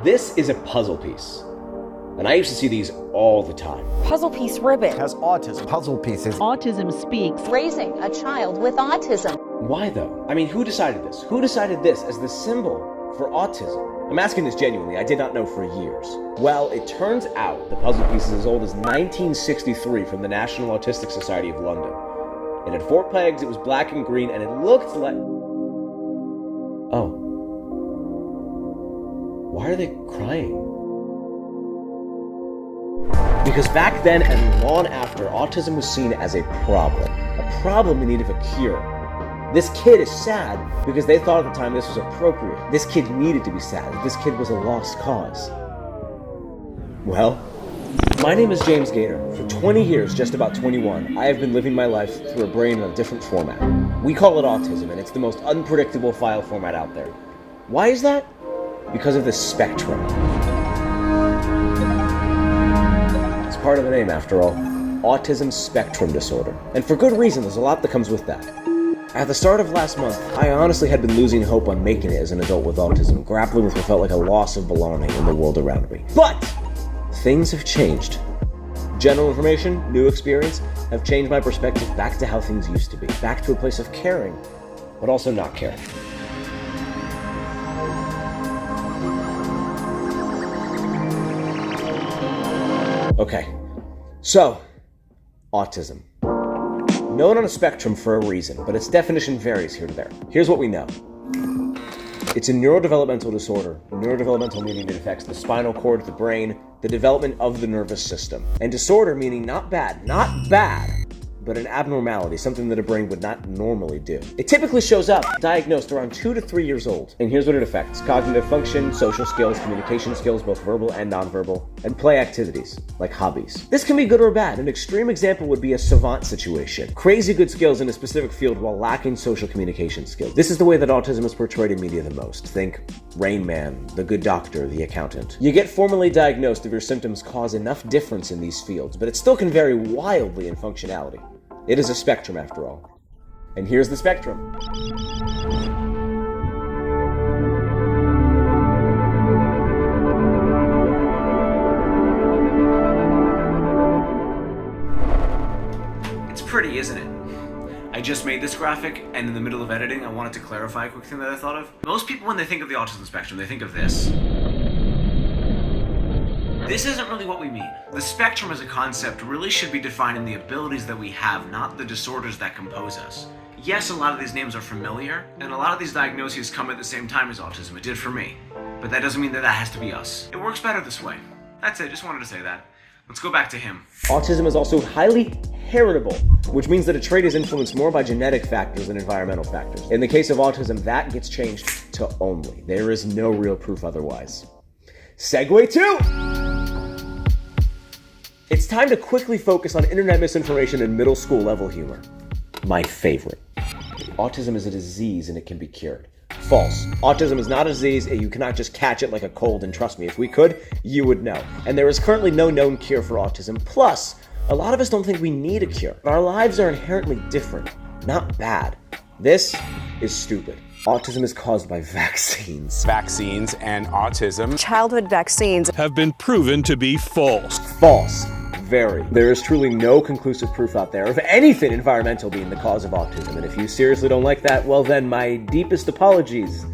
This is a puzzle piece, and I used to see these all the time. Puzzle piece ribbon. Has autism. Puzzle pieces. Autism speaks. Raising a child with autism. Why though? I mean, who decided this? Who decided this as the symbol for autism? I'm asking this genuinely, I did not know for years. Well, it turns out the puzzle piece is as old as 1963 from the National Autistic Society of London. It had 4 pegs, it was black and green, and it looked like... Oh. Why are they crying? Because back then and long after, autism was seen as a problem in need of a cure. This kid is sad because they thought at the time this was appropriate. This kid needed to be sad. This kid was a lost cause. Well, my name is James Gator. For 20 years, just about 21, I have been living my life through a brain in a different format. We call it autism, and it's the most unpredictable file format out there. Why is that? Because of the spectrum. It's part of the name, after all. Autism spectrum disorder. And for good reason, there's a lot that comes with that. At the start of last month, I honestly had been losing hope on making it as an adult with autism, grappling with what felt like a loss of belonging in the world around me. But things have changed. General information, new experience, have changed my perspective back to how things used to be, back to a place of caring, but also not caring. Okay, so, autism. Known on a spectrum for a reason, but its definition varies here to there. Here's what we know. It's a neurodevelopmental disorder. Neurodevelopmental meaning it affects the spinal cord, the brain, the development of the nervous system. And disorder meaning not bad, but an abnormality, something that a brain would not normally do. It typically shows up diagnosed around 2 to 3 years old. And here's what it affects: cognitive function, social skills, communication skills, both verbal and nonverbal, and play activities, like hobbies. This can be good or bad. An extreme example would be a savant situation. Crazy good skills in a specific field while lacking social communication skills. This is the way that autism is portrayed in media the most. Think Rain Man, The Good Doctor, The Accountant. You get formally diagnosed if your symptoms cause enough difference in these fields, but it still can vary wildly in functionality. It is a spectrum, after all. And here's the spectrum. It's pretty, isn't it? I just made this graphic, and in the middle of editing, I wanted to clarify a quick thing that I thought of. Most people, when they think of the autism spectrum, they think of this. This isn't really what we mean. The spectrum as a concept really should be defining the abilities that we have, not the disorders that compose us. Yes, a lot of these names are familiar, and a lot of these diagnoses come at the same time as autism. It did for me. But that doesn't mean that has to be us. It works better this way. That's it, just wanted to say that. Let's go back to him. Autism is also highly heritable, which means that a trait is influenced more by genetic factors than environmental factors. In the case of autism, that gets changed to only. There is no real proof otherwise. Segue 2! It's time to quickly focus on internet misinformation and middle school level humor. My favorite. Autism is a disease and it can be cured. False. Autism is not a disease, you cannot just catch it like a cold, and trust me, if we could, you would know. And there is currently no known cure for autism. Plus, a lot of us don't think we need a cure. Our lives are inherently different, not bad. This is stupid. Autism is caused by vaccines. Vaccines and autism. Childhood vaccines have been proven to be false. False. Very. There is truly no conclusive proof out there of anything environmental being the cause of autism. And if you seriously don't like that, well then, my deepest apologies,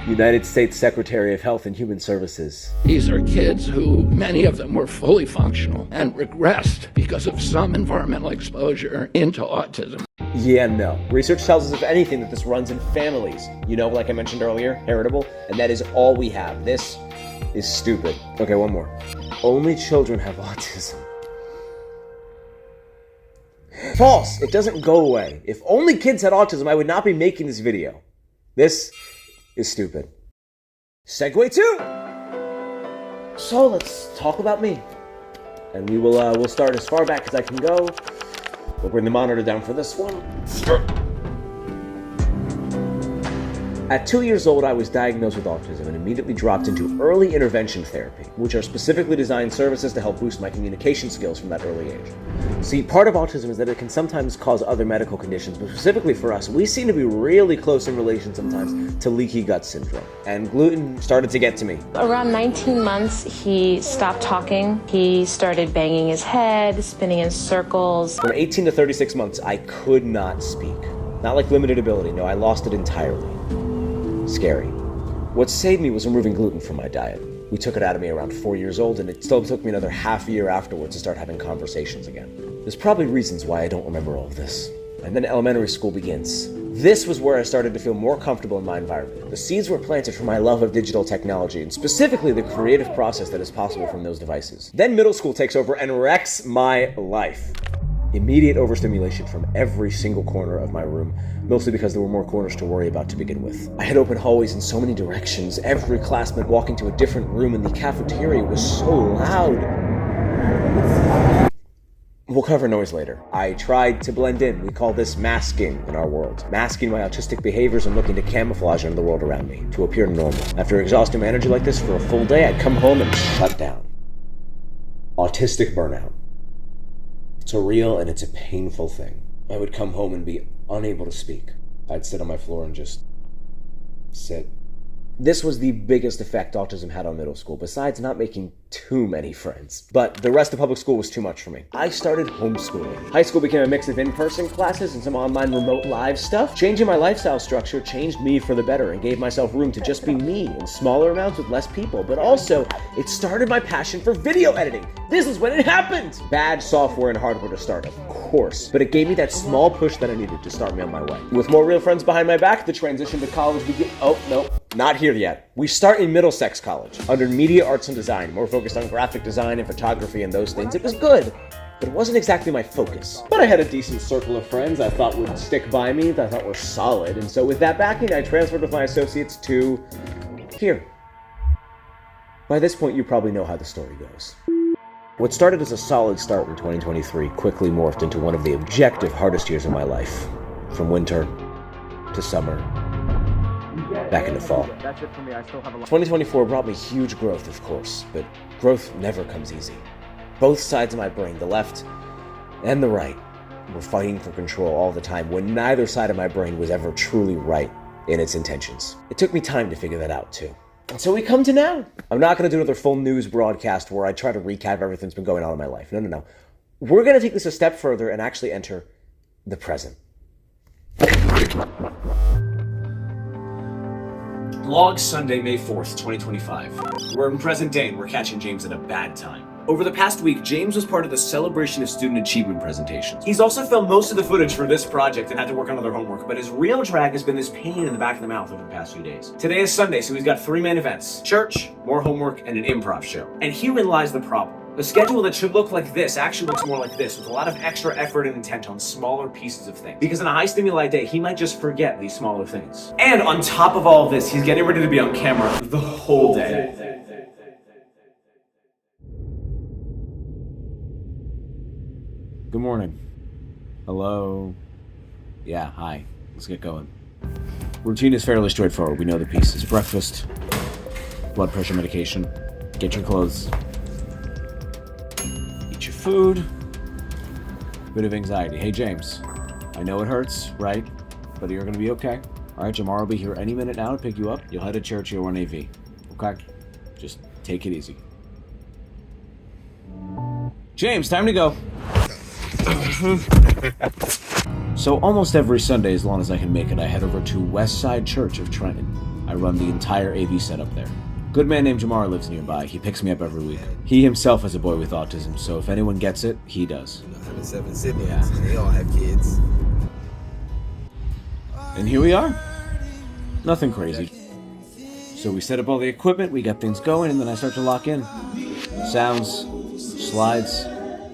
United States Secretary of Health and Human Services. These are kids who, many of them were fully functional and regressed because of some environmental exposure into autism. Yeah, no. Research tells us, if anything, that this runs in families. You know, like I mentioned earlier, heritable, and that is all we have. This is stupid. Okay, one more. Only children have autism. False. It doesn't go away. If only kids had autism, I would not be making this video. This is stupid. Segue 2! So let's talk about me. And we'll start as far back as I can go. We'll bring the monitor down for this one. At 2 years old, I was diagnosed with autism and immediately dropped into early intervention therapy, which are specifically designed services to help boost my communication skills from that early age. See, part of autism is that it can sometimes cause other medical conditions, but specifically for us, we seem to be really close in relation sometimes to leaky gut syndrome. And gluten started to get to me. Around 19 months, he stopped talking. He started banging his head, spinning in circles. From 18 to 36 months, I could not speak. Not like limited ability, no, I lost it entirely. Scary. What saved me was removing gluten from my diet. We took it out of me around 4 years old, and it still took me another half year afterwards to start having conversations again. There's probably reasons why I don't remember all of this. And then elementary school begins. This was where I started to feel more comfortable in my environment. The seeds were planted for my love of digital technology, and specifically the creative process that is possible from those devices. Then middle school takes over and wrecks my life. Immediate overstimulation from every single corner of my room, mostly because there were more corners to worry about to begin with. I had open hallways in so many directions. Every class meant walking to a different room, and the cafeteria was so loud. We'll cover noise later. I tried to blend in. We call this masking in our world. Masking my autistic behaviors and looking to camouflage into the world around me, to appear normal. After exhausting my energy like this for a full day, I'd come home and shut down. Autistic burnout. It's a real and it's a painful thing. I would come home and be unable to speak. I'd sit on my floor and just sit. This was the biggest effect autism had on middle school, besides not making too many friends. But the rest of public school was too much for me. I started homeschooling. High school became a mix of in-person classes and some online remote live stuff. Changing my lifestyle structure changed me for the better and gave myself room to just be me in smaller amounts with less people. But also, it started my passion for video editing. This is when it happened! Bad software and hardware to start, of course. But it gave me that small push that I needed to start me on my way. With more real friends behind my back, the transition to college began. Oh, no. Not here yet. We start in Middlesex College, under Media Arts and Design, more focused on graphic design and photography and those things. It was good, but it wasn't exactly my focus. But I had a decent circle of friends I thought would stick by me, that I thought were solid, and so with that backing, I transferred with my associates to here. By this point, you probably know how the story goes. What started as a solid start in 2023 quickly morphed into one of the objective hardest years of my life. From winter to summer, back into fall. 2024 brought me huge growth, of course, but growth never comes easy. Both sides of my brain, the left and the right, were fighting for control all the time when neither side of my brain was ever truly right in its intentions. It took me time to figure that out, too. And so we come to now. I'm not going to do another full news broadcast where I try to recap everything that's been going on in my life. No. We're going to take this a step further and actually enter the present. Vlog Sunday, May 4th, 2025. We're in present day and we're catching James at a bad time. Over the past week, James was part of the celebration of student achievement presentations. He's also filmed most of the footage for this project and had to work on other homework, but his real drag has been this pain in the back of the mouth over the past few days. Today is Sunday, so he's got 3 main events: church, more homework, and an improv show. And herein lies the problem. A schedule that should look like this actually looks more like this, with a lot of extra effort and intent on smaller pieces of things. Because on a high stimuli day, he might just forget these smaller things. And on top of all of this, he's getting ready to be on camera the whole day. Good morning. Hello. Yeah, hi. Let's get going. Routine is fairly straightforward. We know the pieces. Breakfast, blood pressure medication, get your clothes, eat your food, bit of anxiety. Hey, James, I know it hurts, right? But you're gonna be okay. All right, Jamar will be here any minute now to pick you up. You'll head to church, you'll run AV. Okay? Just take it easy. James, time to go. So almost every Sunday, as long as I can make it, I head over to Westside Church of Trenton. I run the entire AV setup there. Good man named Jamar lives nearby. He picks me up every week. He himself is a boy with autism, so if anyone gets it, he does. 107 siblings, and they all have kids. And here we are. Nothing crazy. So we set up all the equipment, we got things going, and then I start to lock in. Sounds, slides,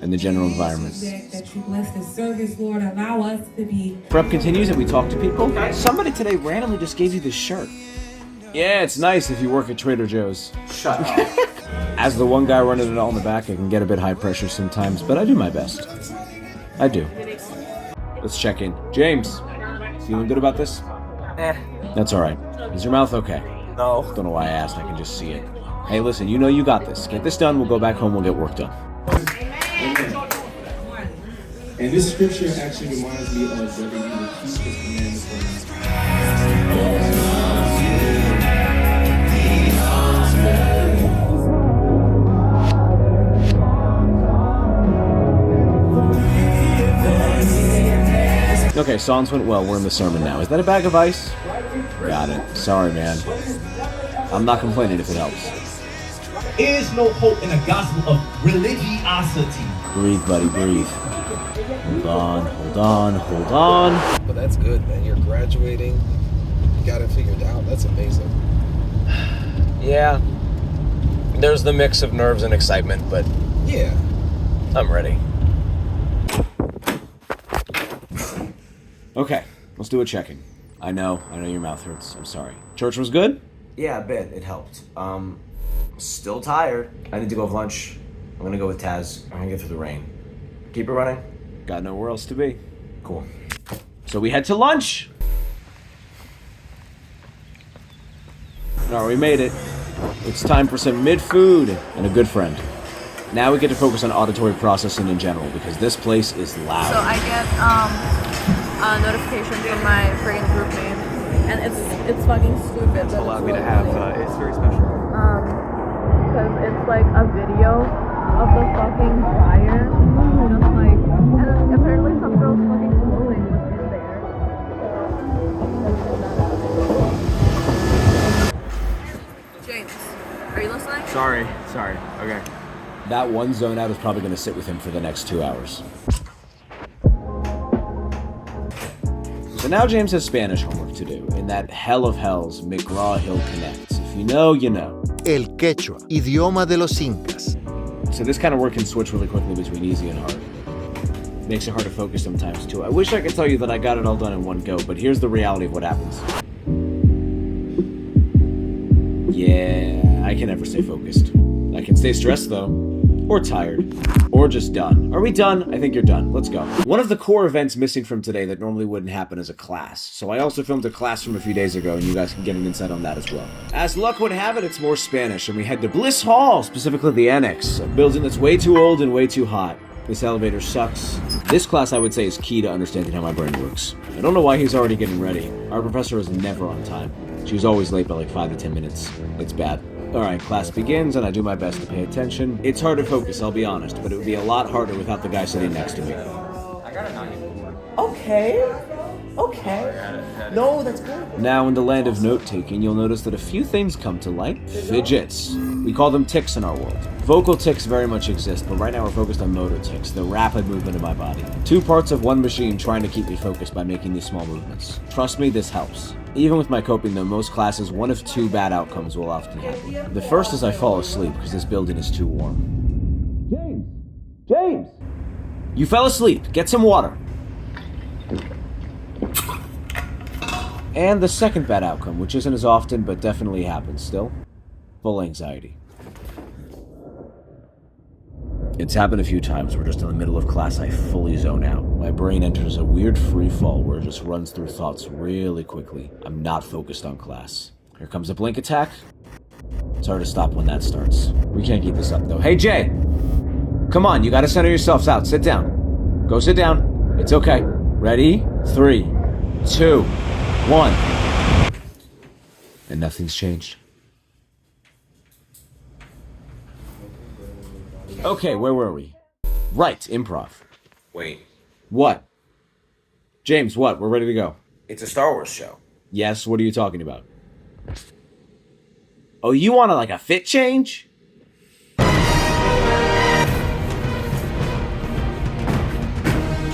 and the general environment. That you bless the service, Lord, allow us to be. Prep continues and we talk to people. Somebody today randomly just gave you this shirt. Yeah, it's nice if you work at Trader Joe's. Shut up. As the one guy running it all in the back, I can get a bit high pressure sometimes, but I do my best. I do. Let's check in. James, feeling good about this? That's alright. Is your mouth okay? No. Don't know why I asked, I can just see it. Hey, listen, you know you got this. Get this done, we'll go back home, we'll get work done. And this scripture actually reminds me of whether you will keep his commandments or not. Okay, songs went well, we're in the sermon now. Is that a bag of ice? Got it. Sorry, man. I'm not complaining if it helps. There is no hope in a gospel of religiosity. Breathe, buddy, breathe. Hold on, hold on, hold on. But that's good, man. You're graduating. You got it figured out. That's amazing. Yeah. There's the mix of nerves and excitement, but Yeah. I'm ready. Okay, let's do a check-in. I know your mouth hurts. I'm sorry. Church was good? Yeah, a bit. It helped. Still tired. I need to go have lunch. I'm gonna go with Taz. I'm gonna get through the rain. Keep it running? Got nowhere else to be. Cool. So we head to lunch. Alright, we made it. It's time for some mid-food and a good friend. Now we get to focus on auditory processing in general because this place is loud. So I get a notification from my friggin' group name, and it's fucking stupid. It's allowed me to have. It's very special. Because it's like a video of the fucking fire, just like, and apparently some girls fucking clothing was in there. James, are you listening? Sorry. Okay. That one zone out is probably going to sit with him for the next 2 hours. So now James has Spanish homework to do in that hell of hells McGraw-Hill connects. If you know, you know. El Quechua, idioma de los Incas. So this kind of work can switch really quickly between easy and hard. Makes it hard to focus sometimes too. I wish I could tell you that I got it all done in one go, but here's the reality of what happens. Yeah, I can never stay focused. I can stay stressed though. Or tired. Or just done. Are we done? I think you're done. Let's go. One of the core events missing from today that normally wouldn't happen is a class. So I also filmed a class from a few days ago, and you guys can get an insight on that as well. As luck would have it, it's more Spanish, and we head to Bliss Hall, specifically the Annex, a building that's way too old and way too hot. This elevator sucks. This class, I would say, is key to understanding how my brain works. I don't know why he's already getting ready. Our professor is never on time. She's always late by like 5 to 10 minutes. It's bad. Alright, class begins, and I do my best to pay attention. It's hard to focus, I'll be honest, but it would be a lot harder without the guy sitting next to me. Okay. No, that's good. Now, in the land of note-taking, you'll notice that a few things come to light. Fidgets. We call them tics in our world. Vocal tics very much exist, but right now we're focused on motor tics, the rapid movement of my body. Two parts of one machine trying to keep me focused by making these small movements. Trust me, this helps. Even with my coping though, most classes, one of two bad outcomes will often happen. The first is I fall asleep because this building is too warm. James! You fell asleep. Get some water. And the second bad outcome, which isn't as often but definitely happens still, full anxiety. It's happened a few times where just in the middle of class I fully zone out. My brain enters a weird free fall where it just runs through thoughts really quickly. I'm not focused on class. Here comes a blink attack. It's hard to stop when that starts. We can't keep this up though. Hey Jay! Come on, you gotta center yourselves out. Sit down. Go sit down. It's okay. Ready? 3, 2, 1. And nothing's changed. Okay, where were we? Right, improv. Wait. What? James, what? We're ready to go. It's a Star Wars show. Yes, what are you talking about? Oh, you want a fit change?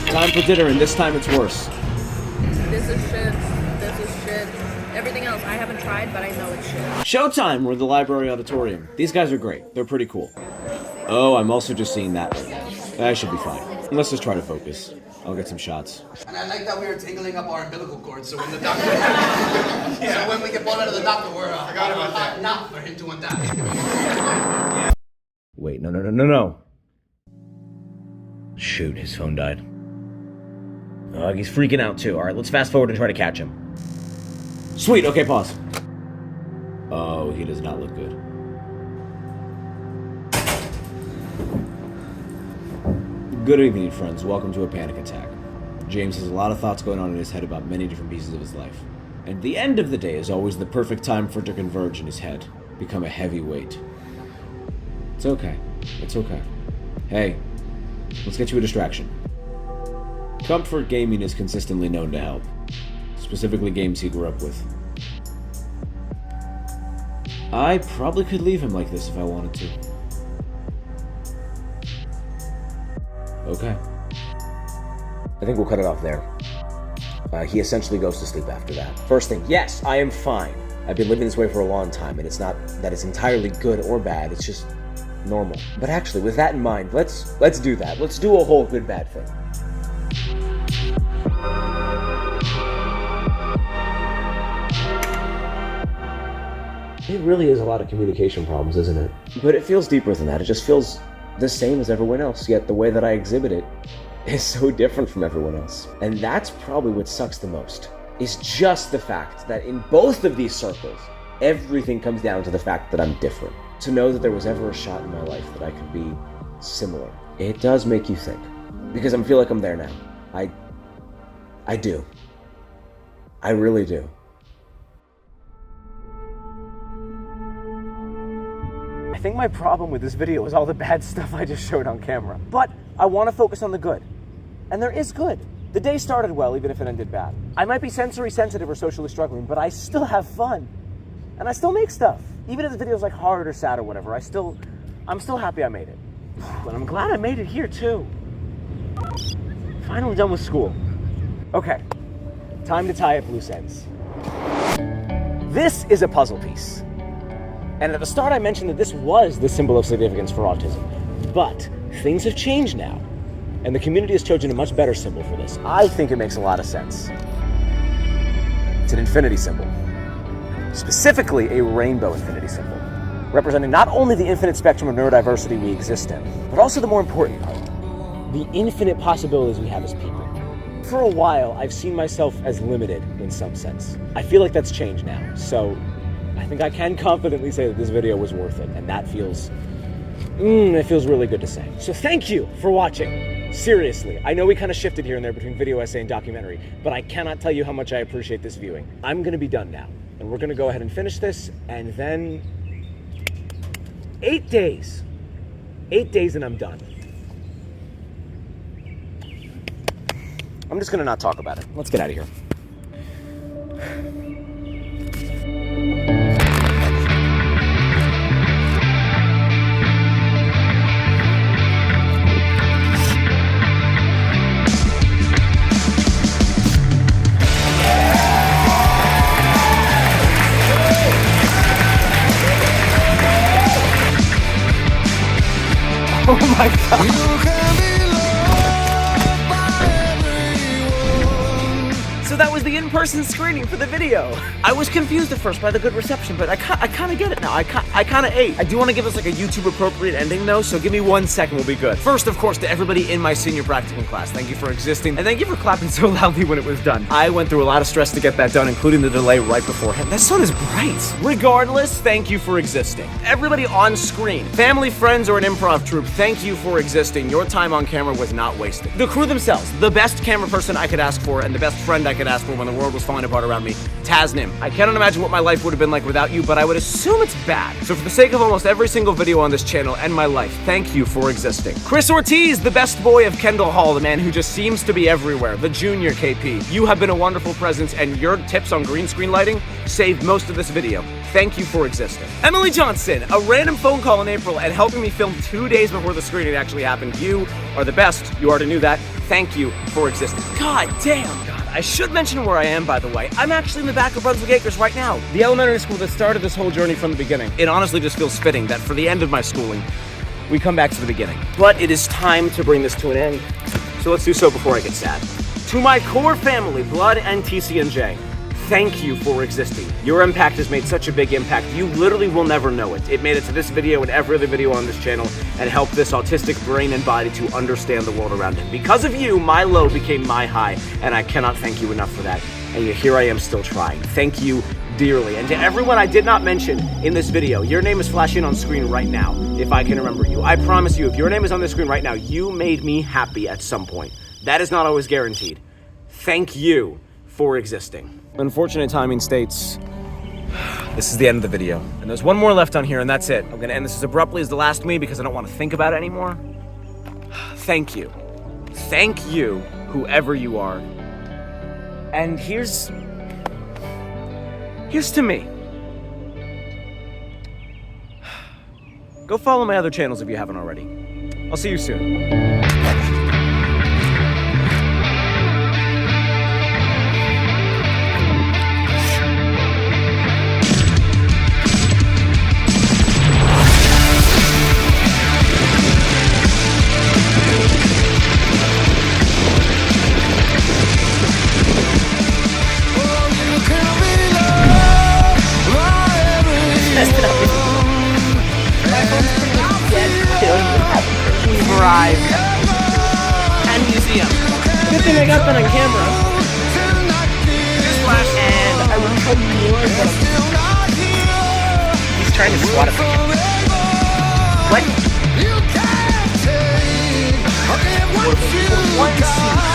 Time for dinner, and this time it's worse. This is shit. Everything else I haven't tried, but I know it's shit. Showtime! We're in the library auditorium. These guys are great. They're pretty cool. Oh, I'm also just seeing that. I should be fine. Let's just try to focus. I'll get some shots. And I like that we were tingling up our umbilical cords, so when the doctor... So when we get pulled out of the doctor, we're not for him to want that. Wait, no. Shoot, his phone died. Oh, he's freaking out too. Alright, let's fast forward and try to catch him. Sweet, okay, pause. Oh, he does not look good. Good evening, friends. Welcome to a panic attack. James has a lot of thoughts going on in his head about many different pieces of his life. And the end of the day is always the perfect time for it to converge in his head, become a heavy weight. It's okay. It's okay. Hey, let's get you a distraction. Comfort gaming is consistently known to help, specifically games he grew up with. I probably could leave him like this if I wanted to. Okay. I think we'll cut it off there. He essentially goes to sleep after that. First thing, yes, I am fine. I've been living this way for a long time, and it's not that it's entirely good or bad, it's just normal. But actually, with that in mind, let's do that. Let's do a whole good-bad thing. It really is a lot of communication problems, isn't it? But it feels deeper than that. It just feels the same as everyone else, yet the way that I exhibit it is so different from everyone else. And that's probably what sucks the most, is just the fact that in both of these circles, everything comes down to the fact that I'm different. To know that there was ever a shot in my life that I could be similar, it does make you think. Because I feel like I'm there now. I do. I really do. I think my problem with this video is all the bad stuff I just showed on camera. But I want to focus on the good. And there is good. The day started well, even if it ended bad. I might be sensory sensitive or socially struggling, but I still have fun. And I still make stuff. Even if the video's like hard or sad or whatever, I'm still happy I made it. And I'm glad I made it here too. Finally done with school. Okay, time to tie up loose ends. This is a puzzle piece. And at the start I mentioned that this was the symbol of significance for autism. But things have changed now, and the community has chosen a much better symbol for this. I think it makes a lot of sense. It's an infinity symbol. Specifically a rainbow infinity symbol, representing not only the infinite spectrum of neurodiversity we exist in, but also the more important part, the infinite possibilities we have as people. For a while, I've seen myself as limited in some sense. I feel like that's changed now, so I think I can confidently say that this video was worth it, and that feels, it feels really good to say. So thank you for watching. Seriously, I know we kind of shifted here and there between video essay and documentary, but I cannot tell you how much I appreciate this viewing. I'm gonna be done now, and we're gonna go ahead and finish this, and then 8 days. 8 days and I'm done. I'm just gonna not talk about it. Let's get out of here. Oh my God. So that was the in-person screening for the video. I was confused at first by the good reception, but I kind of get it now. I kind of ate. I do want to give us like a YouTube appropriate ending though, so give me 1 second, we'll be good. First, of course, to everybody in my senior practicum class, thank you for existing, and thank you for clapping so loudly when it was done. I went through a lot of stress to get that done, including the delay right beforehand. That sun is bright. Regardless, thank you for existing. Everybody on screen, family, friends, or an improv troupe, thank you for existing. Your time on camera was not wasted. The crew themselves, the best camera person I could ask for, and the best friend I could ask for when the world was falling apart around me, Tasnim. I cannot imagine what my life would have been like without you, but I would assume it's bad. So for the sake of almost every single video on this channel and my life, thank you for existing. Chris Ortiz, the best boy of Kendall Hall, the man who just seems to be everywhere, the junior KP. You have been a wonderful presence, and your tips on green screen lighting saved most of this video. Thank you for existing. Emily Johnson, a random phone call in April and helping me film 2 days before the screening actually happened. You are the best. You already knew that. Thank you for existing. God damn, God. I should mention where I am, by the way. I'm actually in the back of Brunswick Acres right now, the elementary school that started this whole journey from the beginning. It honestly just feels fitting that for the end of my schooling, we come back to the beginning. But it is time to bring this to an end, so let's do so before I get sad. To my core family, Blood and TCNJ, thank you for existing. Your impact has made such a big impact, you literally will never know it. It made it to this video and every other video on this channel and helped this autistic brain and body to understand the world around him. Because of you, my low became my high, and I cannot thank you enough for that. And yet here I am still trying. Thank you, dearly. And to everyone I did not mention in this video, your name is flashing on screen right now, if I can remember you. I promise you, if your name is on the screen right now, you made me happy at some point. That is not always guaranteed. Thank you for existing. Unfortunate timing states, this is the end of the video. And there's one more left on here, and that's it. I'm gonna end this as abruptly as the last me because I don't want to think about it anymore. Thank you. Thank you, whoever you are. And here's to me. Go follow my other channels if you haven't already. I'll see you soon. We've arrived at museum. Good thing I got that on camera. And I will tell you more, but he's trying to swat at me. What? For one scene.